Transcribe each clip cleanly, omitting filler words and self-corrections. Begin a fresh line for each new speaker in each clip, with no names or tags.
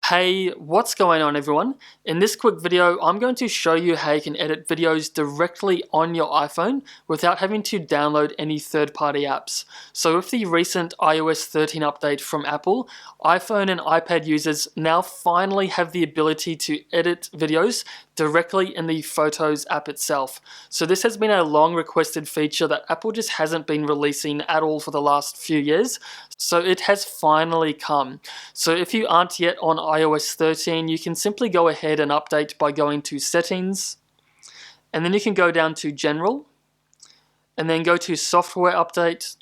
Hey, what's going on everyone? In this quick video, I'm going to show you how you can edit videos directly on your iPhone without having to download any third-party apps. So with the recent iOS 13 update from Apple, iPhone and iPad users now finally have the ability to edit videos directly in the Photos app itself. So this has been a long requested feature that Apple just hasn't been releasing at all for the last few years. So it has finally come. So if you aren't yet on iOS 13, you can simply go ahead and update by going to Settings, and then you can go down to General, and then go to Software Update.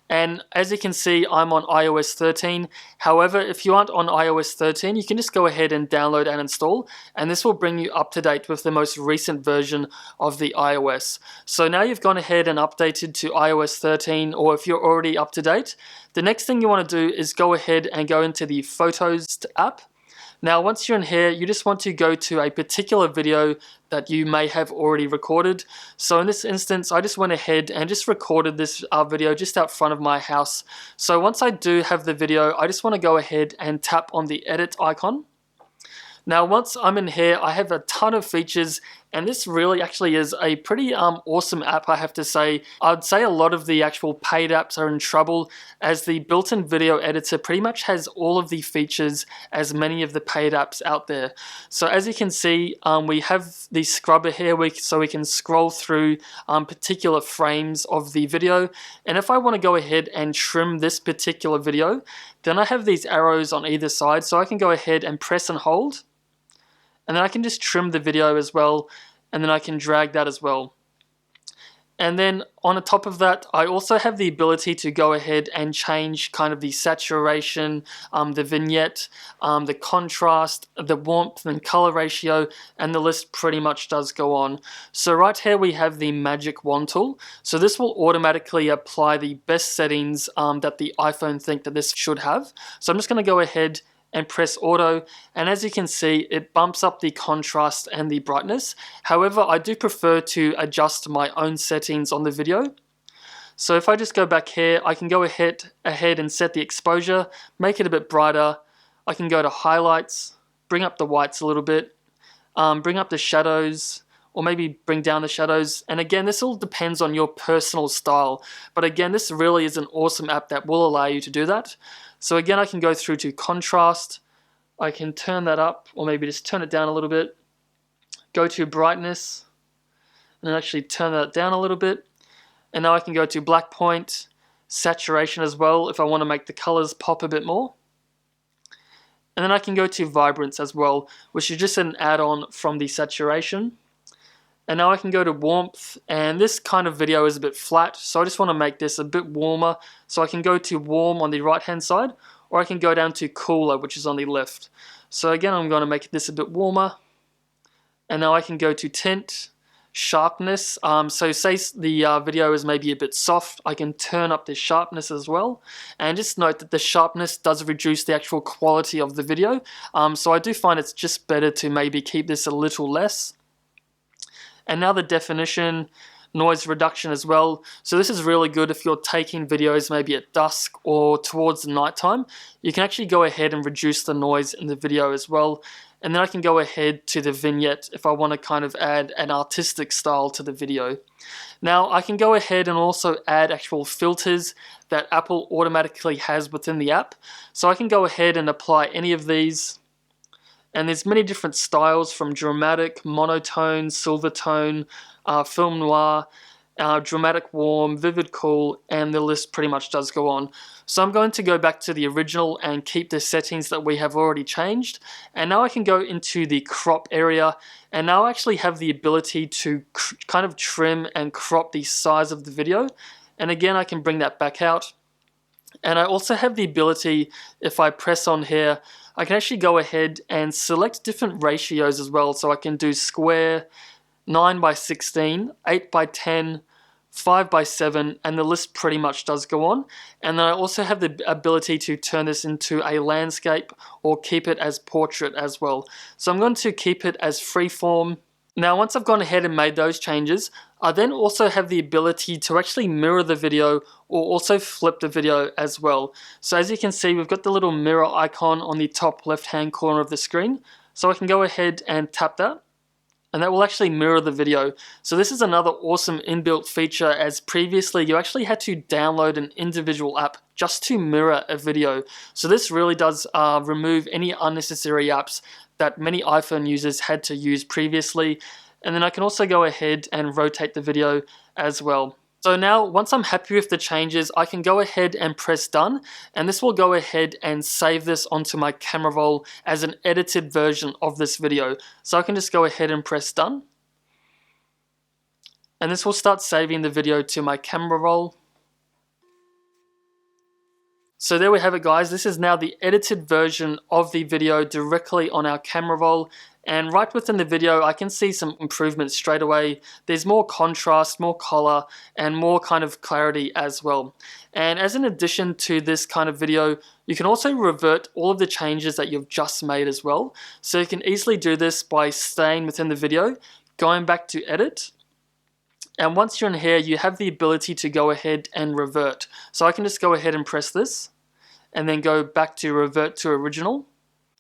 And as you can see, I'm on iOS 13. However, if you aren't on iOS 13, you can just go ahead and download and install, and this will bring you up to date with the most recent version of the iOS. So now you've gone ahead and updated to iOS 13, or if you're already up to date, the next thing you want to do is go ahead and go into the Photos app. Now once you're in here, you just want to go to a particular video that you may have already recorded. So in this instance, I just went ahead and just recorded this video just out front of my house. So once I do have the video, I just want to go ahead and tap on the edit icon. Now once I'm in here, I have a ton of features, and this really actually is a pretty awesome app, I have to say. I'd say a lot of the actual paid apps are in trouble, as the built-in video editor pretty much has all of the features as many of the paid apps out there. So as you can see, we have the scrubber here so we can scroll through particular frames of the video, and if I want to go ahead and trim this particular video, then I have these arrows on either side, so I can go ahead and press and hold, and then I can just trim the video as well, and then I can drag that as well. And then on the top of that, I also have the ability to go ahead and change kind of the saturation, the vignette, the contrast, the warmth and color ratio, and the list pretty much does go on. So right here we have the magic wand tool. So this will automatically apply the best settings that the iPhone think that this should have. So I'm just going to go ahead and press auto, and as you can see, it bumps up the contrast and the brightness. However, I do prefer to adjust my own settings on the video. So if I just go back here, I can go ahead and set the exposure, make it a bit brighter. I can go to highlights, bring up the whites a little bit, bring up the shadows, or maybe bring down the shadows. And again, this all depends on your personal style. But again, this really is an awesome app that will allow you to do that. So again, I can go through to contrast. I can turn that up, or maybe just turn it down a little bit. Go to brightness, and then actually turn that down a little bit. And now I can go to black point, saturation as well, if I want to make the colors pop a bit more. And then I can go to vibrance as well, which is just an add-on from the saturation. And now I can go to warmth, and this kind of video is a bit flat, so I just want to make this a bit warmer. So I can go to warm on the right hand side, or I can go down to cooler, which is on the left. So again, I'm going to make this a bit warmer. And now I can go to tint, sharpness. So say the video is maybe a bit soft, I can turn up the sharpness as well. And just note that the sharpness does reduce the actual quality of the video. So I do find it's just better to maybe keep this a little less. And now the definition, noise reduction as well. So this is really good if you're taking videos maybe at dusk or towards the nighttime. You can actually go ahead and reduce the noise in the video as well. And then I can go ahead to the vignette if I want to kind of add an artistic style to the video. Now I can go ahead and also add actual filters that Apple automatically has within the app. So I can go ahead and apply any of these. And there's many different styles, from dramatic, monotone, silver tone, film noir, dramatic warm, vivid cool, and the list pretty much does go on. So I'm going to go back to the original and keep the settings that we have already changed. And now I can go into the crop area, and now I actually have the ability to kind of trim and crop the size of the video. And again, I can bring that back out. And I also have the ability, if I press on here, I can actually go ahead and select different ratios as well. So I can do square, 9:16, 8:10, 5:7, and the list pretty much does go on. And then I also have the ability to turn this into a landscape or keep it as portrait as well. So I'm going to keep it as freeform, Now, once I've gone ahead and made those changes, I then also have the ability to actually mirror the video or also flip the video as well. So as you can see, we've got the little mirror icon on the top left-hand corner of the screen. So I can go ahead and tap that, and that will actually mirror the video. So this is another awesome inbuilt feature, as previously you actually had to download an individual app just to mirror a video. So this really does remove any unnecessary apps that many iPhone users had to use previously. And then I can also go ahead and rotate the video as well. So now, once I'm happy with the changes, I can go ahead and press done, and this will go ahead and save this onto my camera roll as an edited version of this video. So I can just go ahead and press done, and this will start saving the video to my camera roll. So there we have it, guys. This is now the edited version of the video directly on our camera roll. And right within the video, I can see some improvements straight away. There's more contrast, more color, and more kind of clarity as well. And as an addition to this kind of video, you can also revert all of the changes that you've just made as well. So you can easily do this by staying within the video, going back to edit. And once you're in here, you have the ability to go ahead and revert. So I can just go ahead and press this, and then go back to revert to original.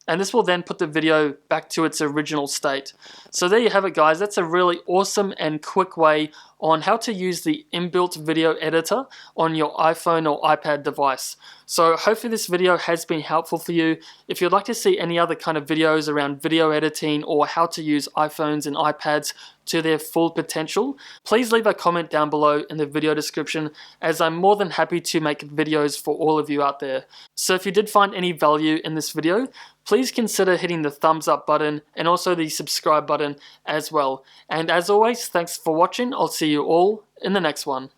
And this will then put the video back to its original state. So there you have it, guys. That's a really awesome and quick way on how to use the inbuilt video editor on your iPhone or iPad device. So hopefully this video has been helpful for you. If you'd like to see any other kind of videos around video editing or how to use iPhones and iPads to their full potential, please leave a comment down below in the video description, as I'm more than happy to make videos for all of you out there. So if you did find any value in this video, please consider hitting the thumbs up button and also the subscribe button as well. And as always, thanks for watching. I'll see you all in the next one.